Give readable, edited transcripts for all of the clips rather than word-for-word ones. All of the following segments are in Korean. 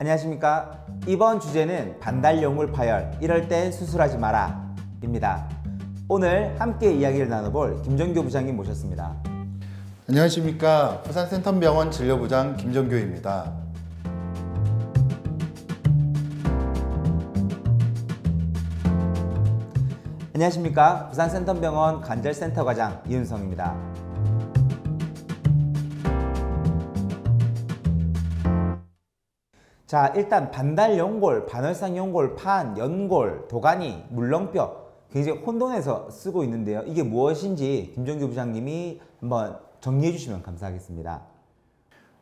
안녕하십니까. 이번 주제는 반달연골 파열, 이럴 땐 수술하지 마라 입니다. 오늘 함께 이야기를 나눠볼 김정교 부장님 모셨습니다. 안녕하십니까. 부산 센텀병원 진료부장 김정교입니다. 안녕하십니까. 부산 센텀병원 관절센터 과장 이윤성입니다. 자, 일단 반달연골, 반월상 연골, 판, 연골, 도가니, 물렁뼈 굉장히 혼돈해서 쓰고 있는데요. 이게 무엇인지 김정규 부장님이 한번 정리해 주시면 감사하겠습니다.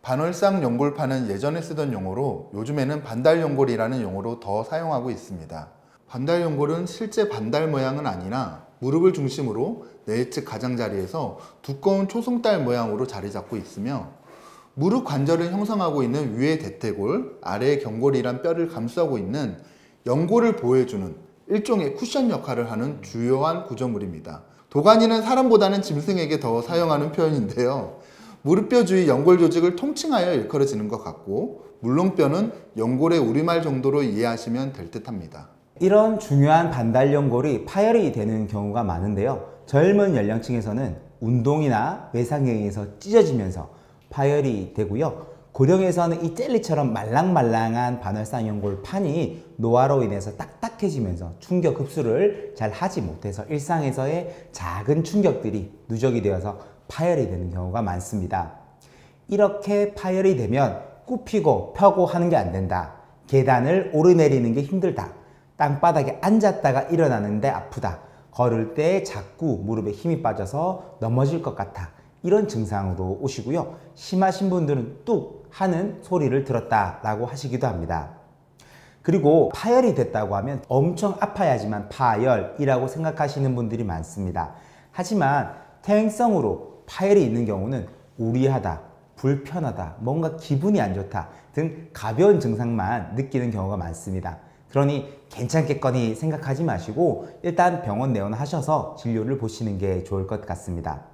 반월상 연골판은 예전에 쓰던 용어로 요즘에는 반달연골이라는 용어로 더 사용하고 있습니다. 반달연골은 실제 반달 모양은 아니라 무릎을 중심으로 내측 가장자리에서 두꺼운 초승달 모양으로 자리 잡고 있으며 무릎 관절을 형성하고 있는 위의 대퇴골, 아래의 경골이란 뼈를 감싸고 있는 연골을 보호해주는 일종의 쿠션 역할을 하는 주요한 구조물입니다. 도가니는 사람보다는 짐승에게 더 사용하는 표현인데요. 무릎뼈 주위 연골 조직을 통칭하여 일컬어지는 것 같고, 물렁뼈는 연골의 우리말 정도로 이해하시면 될 듯합니다. 이런 중요한 반달연골이 파열이 되는 경우가 많은데요. 젊은 연령층에서는 운동이나 외상에 의해서 찢어지면서 파열이 되고요. 고령에서는 이 젤리처럼 말랑말랑한 반월상 연골 판이 노화로 인해서 딱딱해지면서 충격 흡수를 잘 하지 못해서 일상에서의 작은 충격들이 누적이 되어서 파열이 되는 경우가 많습니다. 이렇게 파열이 되면 굽히고 펴고 하는 게 안 된다. 계단을 오르내리는 게 힘들다. 땅바닥에 앉았다가 일어나는데 아프다. 걸을 때 자꾸 무릎에 힘이 빠져서 넘어질 것 같아. 이런 증상으로 오시고요. 심하신 분들은 뚝 하는 소리를 들었다라고 하시기도 합니다. 그리고 파열이 됐다고 하면 엄청 아파야지만 파열이라고 생각하시는 분들이 많습니다. 하지만 퇴행성으로 파열이 있는 경우는 우리하다, 불편하다, 뭔가 기분이 안 좋다 등 가벼운 증상만 느끼는 경우가 많습니다. 그러니 괜찮겠거니 생각하지 마시고 일단 병원 내원하셔서 진료를 보시는 게 좋을 것 같습니다.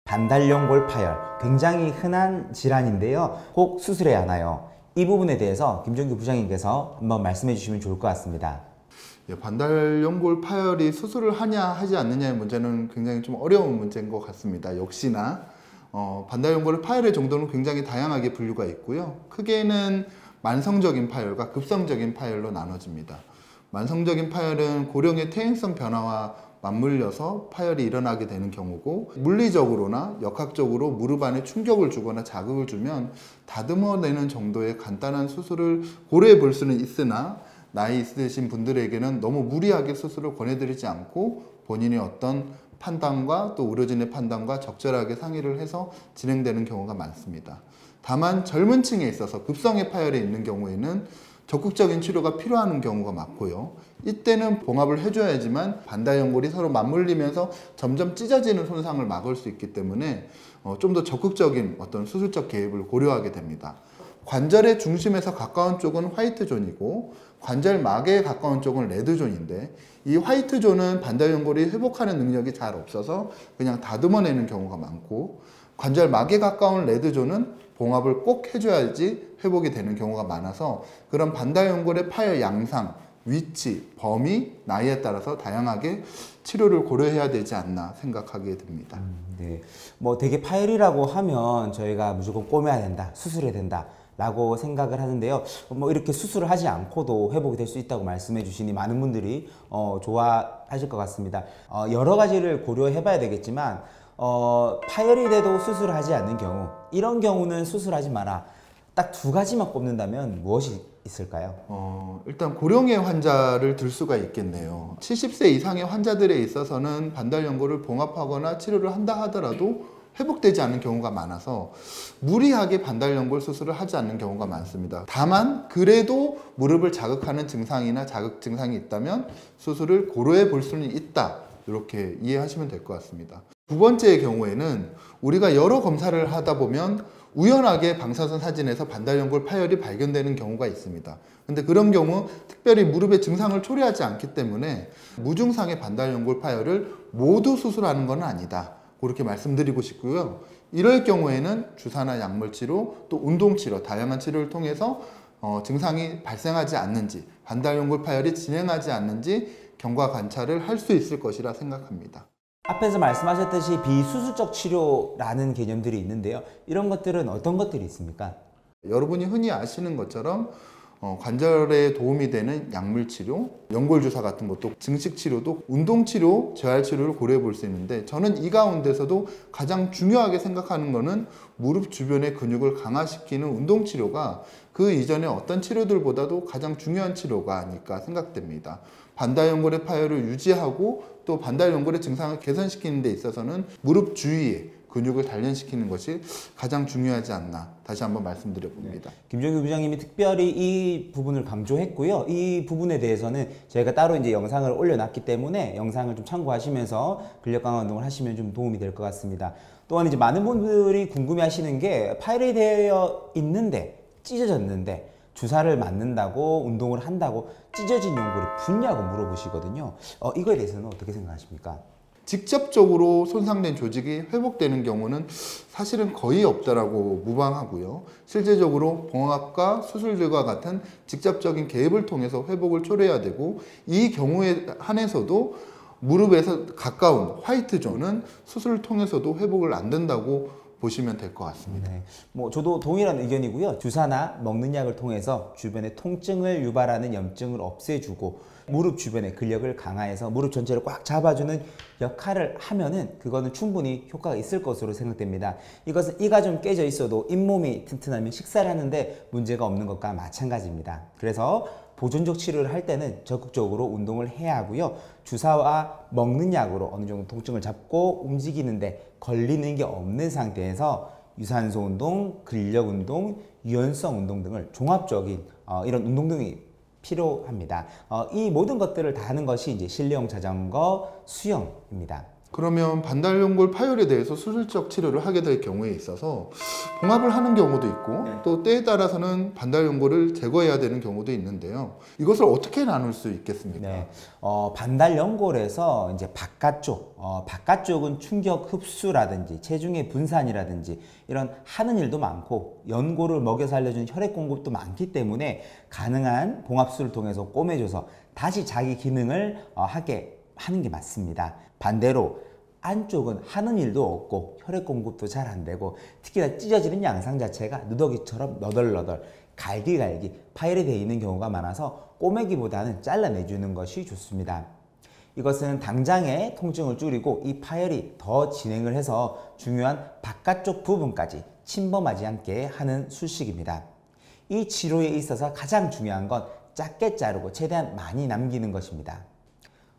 반달연골 파열, 굉장히 흔한 질환인데요. 꼭 수술해야 하나요? 이 부분에 대해서 김정규 부장님께서 한번 말씀해 주시면 좋을 것 같습니다. 반달연골 파열이 수술을 하냐 하지 않느냐의 문제는 굉장히 좀 어려운 문제인 것 같습니다. 역시나 반달연골 파열의 정도는 굉장히 다양하게 분류가 있고요. 크게는 만성적인 파열과 급성적인 파열로 나눠집니다. 만성적인 파열은 고령의 퇴행성 변화와 맞물려서 파열이 일어나게 되는 경우고, 물리적으로나 역학적으로 무릎 안에 충격을 주거나 자극을 주면 다듬어내는 정도의 간단한 수술을 고려해 볼 수는 있으나, 나이 있으신 분들에게는 너무 무리하게 수술을 권해드리지 않고 본인의 어떤 판단과 또 의료진의 판단과 적절하게 상의를 해서 진행되는 경우가 많습니다. 다만 젊은 층에 있어서 급성의 파열이 있는 경우에는 적극적인 치료가 필요한 경우가 많고요. 이때는 봉합을 해줘야지만 반달연골이 서로 맞물리면서 점점 찢어지는 손상을 막을 수 있기 때문에 좀 더 적극적인 어떤 수술적 개입을 고려하게 됩니다. 관절의 중심에서 가까운 쪽은 화이트 존이고 관절막에 가까운 쪽은 레드 존인데, 이 화이트 존은 반달연골이 회복하는 능력이 잘 없어서 그냥 다듬어내는 경우가 많고, 관절막에 가까운 레드 존은 봉합을 꼭 해줘야지 회복이 되는 경우가 많아서 그런 반달연골의 파열 양상, 위치, 범위, 나이에 따라서 다양하게 치료를 고려해야 되지 않나 생각하게 됩니다. 네, 뭐 되게 파열이라고 하면 저희가 무조건 꼬매야 된다, 수술해야 된다 라고 생각을 하는데요. 뭐 이렇게 수술을 하지 않고도 회복이 될 수 있다고 말씀해 주시니 많은 분들이 좋아하실 것 같습니다. 여러 가지를 고려해 봐야 되겠지만 파열이 돼도 수술하지 않는 경우, 이런 경우는 수술하지 마라. 딱 두 가지만 꼽는다면 무엇이 있을까요? 일단 고령의 환자를 들 수가 있겠네요. 70세 이상의 환자들에 있어서는 반달연골을 봉합하거나 치료를 한다 하더라도 회복되지 않는 경우가 많아서 무리하게 반달연골 수술을 하지 않는 경우가 많습니다. 다만 그래도 무릎을 자극하는 증상이나 자극 증상이 있다면 수술을 고려해 볼 수는 있다, 이렇게 이해하시면 될 것 같습니다. 두 번째의 경우에는 우리가 여러 검사를 하다 보면 우연하게 방사선 사진에서 반달연골 파열이 발견되는 경우가 있습니다. 근데 그런 경우 특별히 무릎의 증상을 초래하지 않기 때문에 무증상의 반달연골 파열을 모두 수술하는 건 아니다, 그렇게 말씀드리고 싶고요. 이럴 경우에는 주사나 약물 치료, 또 운동 치료, 다양한 치료를 통해서 증상이 발생하지 않는지, 반달연골 파열이 진행하지 않는지 경과 관찰을 할 수 있을 것이라 생각합니다. 앞에서 말씀하셨듯이 비수술적 치료라는 개념들이 있는데요. 이런 것들은 어떤 것들이 있습니까? 여러분이 흔히 아시는 것처럼 관절에 도움이 되는 약물 치료, 연골 주사 같은 것도, 증식 치료도, 운동 치료, 재활 치료를 고려해 볼 수 있는데, 저는 이 가운데서도 가장 중요하게 생각하는 것은 무릎 주변의 근육을 강화시키는 운동 치료가 그 이전의 어떤 치료들보다도 가장 중요한 치료가 아닐까 생각됩니다. 반달연골의 파열을 유지하고 또 반달연골의 증상을 개선시키는 데 있어서는 무릎 주위에 근육을 단련시키는 것이 가장 중요하지 않나, 다시 한번 말씀드려 봅니다. 김종규 부장님이 특별히 이 부분을 강조했고요. 이 부분에 대해서는 저희가 따로 이제 영상을 올려놨기 때문에 영상을 좀 참고하시면서 근력 강화 운동을 하시면 좀 도움이 될 것 같습니다. 또한 이제 많은 분들이 궁금해하시는 게 파열이 되어 있는데 찢어졌는데 주사를 맞는다고 운동을 한다고 찢어진 연골이 붓냐고 물어보시거든요. 이거에 대해서는 어떻게 생각하십니까? 직접적으로 손상된 조직이 회복되는 경우는 사실은 거의 없다라고 무방하고요. 실제적으로 봉합과 수술들과 같은 직접적인 개입을 통해서 회복을 초래해야 되고, 이 경우에 한해서도 무릎에서 가까운 화이트 존은 수술을 통해서도 회복을 안 된다고 보시면 될 것 같습니다. 네, 뭐 저도 동일한 의견이고요. 주사나 먹는 약을 통해서 주변의 통증을 유발하는 염증을 없애주고 무릎 주변의 근력을 강화해서 무릎 전체를 꽉 잡아주는 역할을 하면은 그거는 충분히 효과가 있을 것으로 생각됩니다. 이것은 이가 좀 깨져 있어도 잇몸이 튼튼하면 식사를 하는데 문제가 없는 것과 마찬가지입니다. 그래서 보존적 치료를 할 때는 적극적으로 운동을 해야 하고요. 주사와 먹는 약으로 어느 정도 통증을 잡고 움직이는데 걸리는 게 없는 상태에서 유산소 운동, 근력 운동, 유연성 운동 등을 종합적인 이런 운동 등이 필요합니다. 이 모든 것들을 다 하는 것이 이제 실내용 자전거 수영입니다. 그러면 반달연골 파열에 대해서 수술적 치료를 하게 될 경우에 있어서 봉합을 하는 경우도 있고, 또 때에 따라서는 반달연골을 제거해야 되는 경우도 있는데요. 이것을 어떻게 나눌 수 있겠습니까? 네, 반달연골에서 이제 바깥쪽은 충격 흡수라든지 체중의 분산이라든지 이런 하는 일도 많고 연골을 먹여 살려주는 혈액 공급도 많기 때문에 가능한 봉합술을 통해서 꼬매줘서 다시 자기 기능을 하게 하는 게 맞습니다. 반대로 안쪽은 하는 일도 없고 혈액 공급도 잘 안 되고 특히나 찢어지는 양상 자체가 누더기처럼 너덜너덜 갈기갈기 파열이 되어 있는 경우가 많아서 꼬매기보다는 잘라내주는 것이 좋습니다. 이것은 당장의 통증을 줄이고 이 파열이 더 진행을 해서 중요한 바깥쪽 부분까지 침범하지 않게 하는 술식입니다. 이 치료에 있어서 가장 중요한 건 작게 자르고 최대한 많이 남기는 것입니다.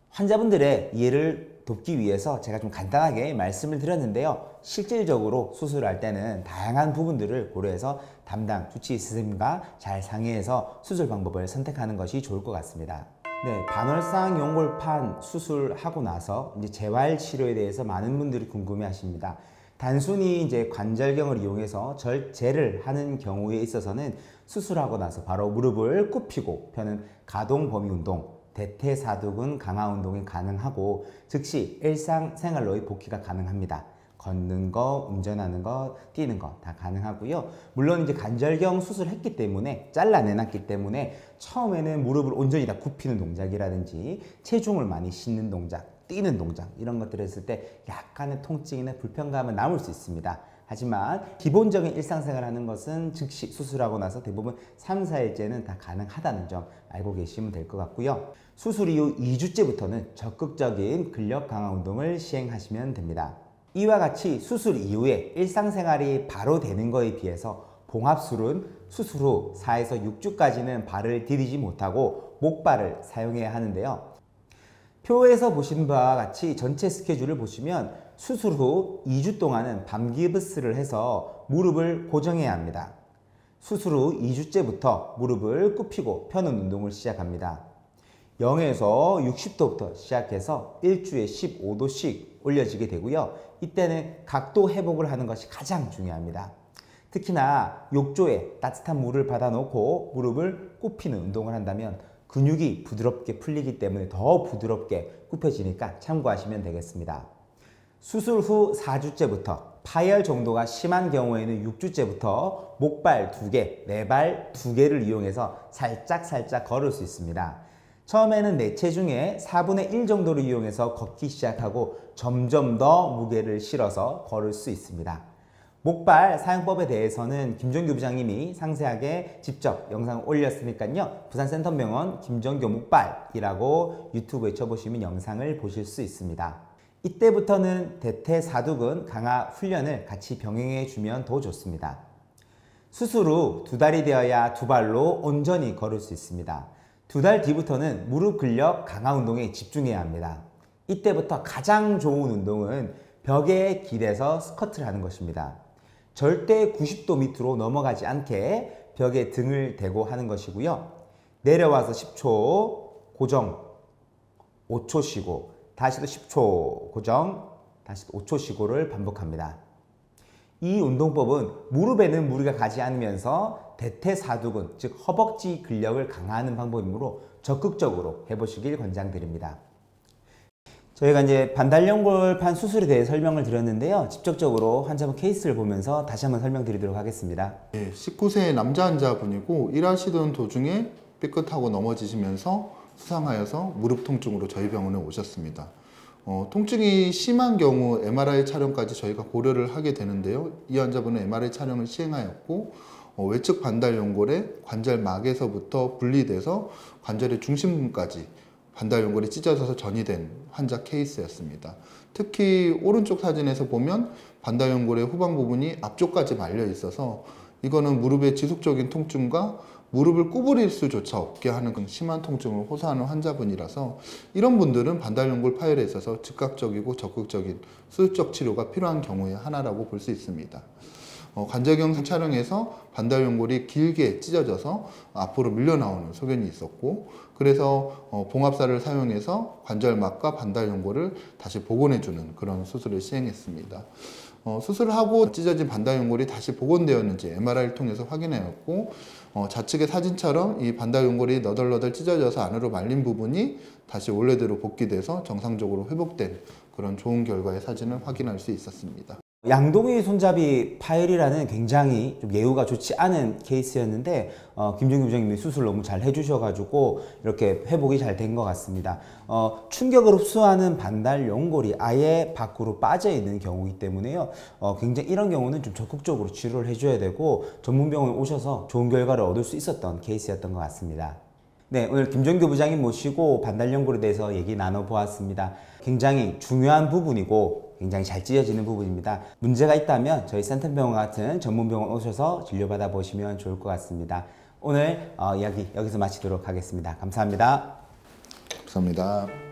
환자분들의 이해를 돕기 위해서 제가 좀 간단하게 말씀을 드렸는데요. 실질적으로 수술할 때는 다양한 부분들을 고려해서 담당 주치의 선생님과 잘 상의해서 수술 방법을 선택하는 것이 좋을 것 같습니다. 네, 반월상 연골판 수술하고 나서 이제 재활 치료에 대해서 많은 분들이 궁금해 하십니다. 단순히 이제 관절경을 이용해서 절제를 하는 경우에 있어서는 수술하고 나서 바로 무릎을 굽히고 펴는 가동 범위 운동, 대퇴사두근 강화 운동이 가능하고 즉시 일상생활로의 복귀가 가능합니다. 걷는 거, 운전하는 거, 뛰는 거 다 가능하고요. 물론 이제 관절경 수술했기 때문에 잘라내놨기 때문에 처음에는 무릎을 온전히 다 굽히는 동작이라든지 체중을 많이 싣는 동작, 뛰는 동작 이런 것들을 했을 때 약간의 통증이나 불편감은 남을 수 있습니다. 하지만 기본적인 일상생활 하는 것은 즉시 수술하고 나서 대부분 3, 4일째는 다 가능하다는 점 알고 계시면 될 것 같고요. 수술 이후 2주째부터는 적극적인 근력 강화 운동을 시행하시면 됩니다. 이와 같이 수술 이후에 일상생활이 바로 되는 것에 비해서 봉합술은 수술 후 4에서 6주까지는 발을 디디지 못하고 목발을 사용해야 하는데요. 표에서 보신 바와 같이 전체 스케줄을 보시면 수술 후 2주 동안은 밤기부스를 해서 무릎을 고정해야 합니다. 수술 후 2주째부터 무릎을 굽히고 펴는 운동을 시작합니다. 0에서 60도부터 시작해서 일주에 15도씩 올려지게 되고요. 이때는 각도 회복을 하는 것이 가장 중요합니다. 특히나 욕조에 따뜻한 물을 받아놓고 무릎을 굽히는 운동을 한다면 근육이 부드럽게 풀리기 때문에 더 부드럽게 굽혀지니까 참고하시면 되겠습니다. 수술 후 4주째부터 파열 정도가 심한 경우에는 6주째부터 목발 2개, 내발 2개를 이용해서 살짝 걸을 수 있습니다. 처음에는 내 체중의 4분의 1 정도를 이용해서 걷기 시작하고 점점 더 무게를 실어서 걸을 수 있습니다. 목발 사용법에 대해서는 김종규 부장님이 상세하게 직접 영상을 올렸으니까요. 부산센텀병원 김종규 목발이라고 유튜브에 쳐보시면 영상을 보실 수 있습니다. 이때부터는 대퇴사두근 강화 훈련을 같이 병행해 주면 더 좋습니다. 수술 후 2달이 되어야 2발로 온전히 걸을 수 있습니다. 2달 뒤부터는 무릎 근력 강화 운동에 집중해야 합니다. 이때부터 가장 좋은 운동은 벽에 기대서 스쿼트를 하는 것입니다. 절대 90도 밑으로 넘어가지 않게 벽에 등을 대고 하는 것이고요. 내려와서 10초 고정, 5초 쉬고 다시 또 10초 고정, 다시 또 5초 쉬고를 반복합니다. 이 운동법은 무릎에는 무리가 가지 않으면서 대퇴사두근, 즉 허벅지 근력을 강화하는 방법이므로 적극적으로 해보시길 권장드립니다. 저희가 이제 반달연골판 수술에 대해 설명을 드렸는데요. 직접적으로 환자분 케이스를 보면서 다시 한번 설명드리도록 하겠습니다. 19세 남자 환자분이고 일하시던 도중에 삐끗하고 넘어지시면서 수상하여서 무릎 통증으로 저희 병원에 오셨습니다. 통증이 심한 경우 MRI 촬영까지 저희가 고려를 하게 되는데요. 이 환자분은 MRI 촬영을 시행하였고 외측 반달연골의 관절막에서부터 분리돼서 관절의 중심부까지 반달연골이 찢어져서 전이된 환자 케이스였습니다. 특히 오른쪽 사진에서 보면 반달연골의 후방 부분이 앞쪽까지 말려 있어서 이거는 무릎의 지속적인 통증과 무릎을 구부릴 수조차 없게 하는 심한 통증을 호소하는 환자분이라서 이런 분들은 반달연골 파열에 있어서 즉각적이고 적극적인 수술적 치료가 필요한 경우의 하나라고 볼 수 있습니다. 관절경 촬영에서 반달연골이 길게 찢어져서 앞으로 밀려나오는 소견이 있었고, 그래서 봉합사를 사용해서 관절막과 반달연골을 다시 복원해주는 그런 수술을 시행했습니다. 수술을 하고 찢어진 반달연골이 다시 복원되었는지 MRI를 통해서 확인하였고, 좌측의 사진처럼 이 반달연골이 너덜너덜 찢어져서 안으로 말린 부분이 다시 원래대로 복귀돼서 정상적으로 회복된 그런 좋은 결과의 사진을 확인할 수 있었습니다. 양동이 손잡이 파열이라는 굉장히 좀 예후가 좋지 않은 케이스였는데 김종규 부장님이 수술 너무 잘 해주셔가지고 이렇게 회복이 잘 된 것 같습니다. 충격을 흡수하는 반달연골이 아예 밖으로 빠져 있는 경우이기 때문에요. 굉장히 이런 경우는 좀 적극적으로 치료를 해줘야 되고 전문병원 오셔서 좋은 결과를 얻을 수 있었던 케이스였던 것 같습니다. 네, 오늘 김종규 부장님 모시고 반달연골에 대해서 얘기 나눠보았습니다. 굉장히 중요한 부분이고 굉장히 잘 찢어지는 부분입니다. 문제가 있다면 저희 센텀병원 같은 전문병원 오셔서 진료받아 보시면 좋을 것 같습니다. 오늘 이야기 여기서 마치도록 하겠습니다. 감사합니다. 감사합니다.